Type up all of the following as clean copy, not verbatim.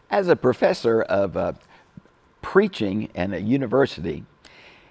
As a professor of preaching in a university,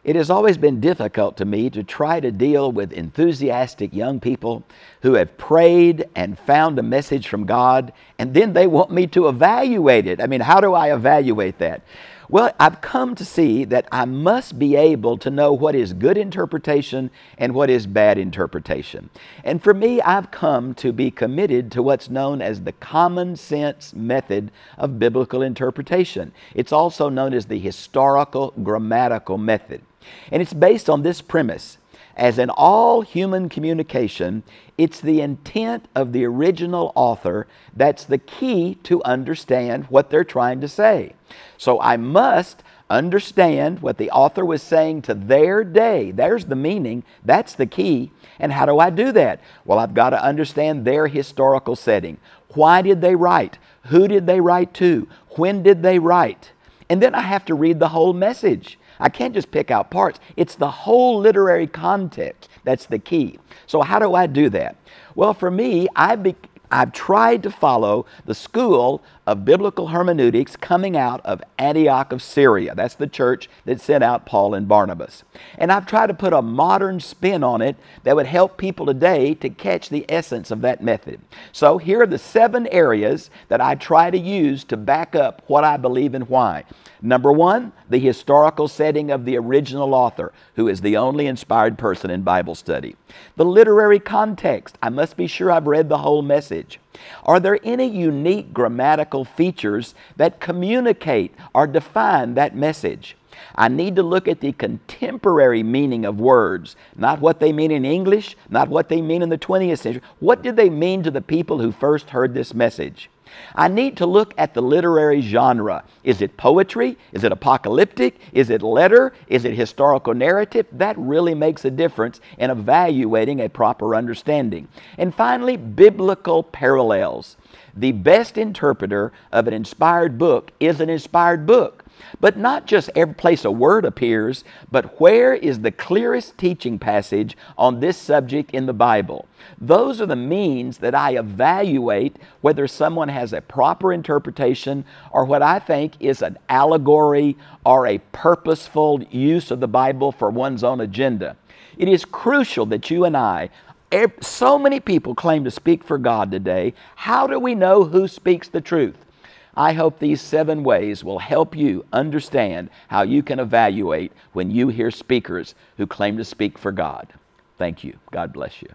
it has always been difficult to me to try to deal with enthusiastic young people who have prayed and found a message from God, and then they want me to evaluate it. I mean, how do I evaluate that? Well, I've come to see that I must be able to know what is good interpretation and what is bad interpretation. And for me, I've come to be committed to what's known as the common sense method of biblical interpretation. It's also known as the historical-grammatical method. And it's based on this premise: as in all human communication, it's the intent of the original author that's the key to understand what they're trying to say. So I must understand what the author was saying to their day. There's the meaning. That's the key. And how do I do that? Well, I've got to understand their historical setting. Why did they write? Who did they write to? When did they write? And then I have to read the whole message. I can't just pick out parts. It's the whole literary context that's the key. So how do I do that? Well, for me, I've tried to follow the school of biblical hermeneutics coming out of Antioch of Syria. That's the church that sent out Paul and Barnabas. And I've tried to put a modern spin on it that would help people today to catch the essence of that method. So here are the 7 areas that I try to use to back up what I believe and why. Number 1, the historical setting of the original author, who is the only inspired person in Bible study. The literary context. I must be sure I've read the whole message. Are there any unique grammatical features that communicate or define that message? I need to look at the contemporary meaning of words, not what they mean in English, not what they mean in the 20th century. What did they mean to the people who first heard this message? I need to look at the literary genre. Is it poetry? Is it apocalyptic? Is it letter? Is it historical narrative? That really makes a difference in evaluating a proper understanding. And finally, biblical parallels. The best interpreter of an inspired book is an inspired book. But not just every place a word appears, but where is the clearest teaching passage on this subject in the Bible? Those are the means that I evaluate whether someone has a proper interpretation or what I think is an allegory or a purposeful use of the Bible for one's own agenda. It is crucial that you and I, so many people claim to speak for God today. How do we know who speaks the truth? I hope these 7 ways will help you understand how you can evaluate when you hear speakers who claim to speak for God. Thank you. God bless you.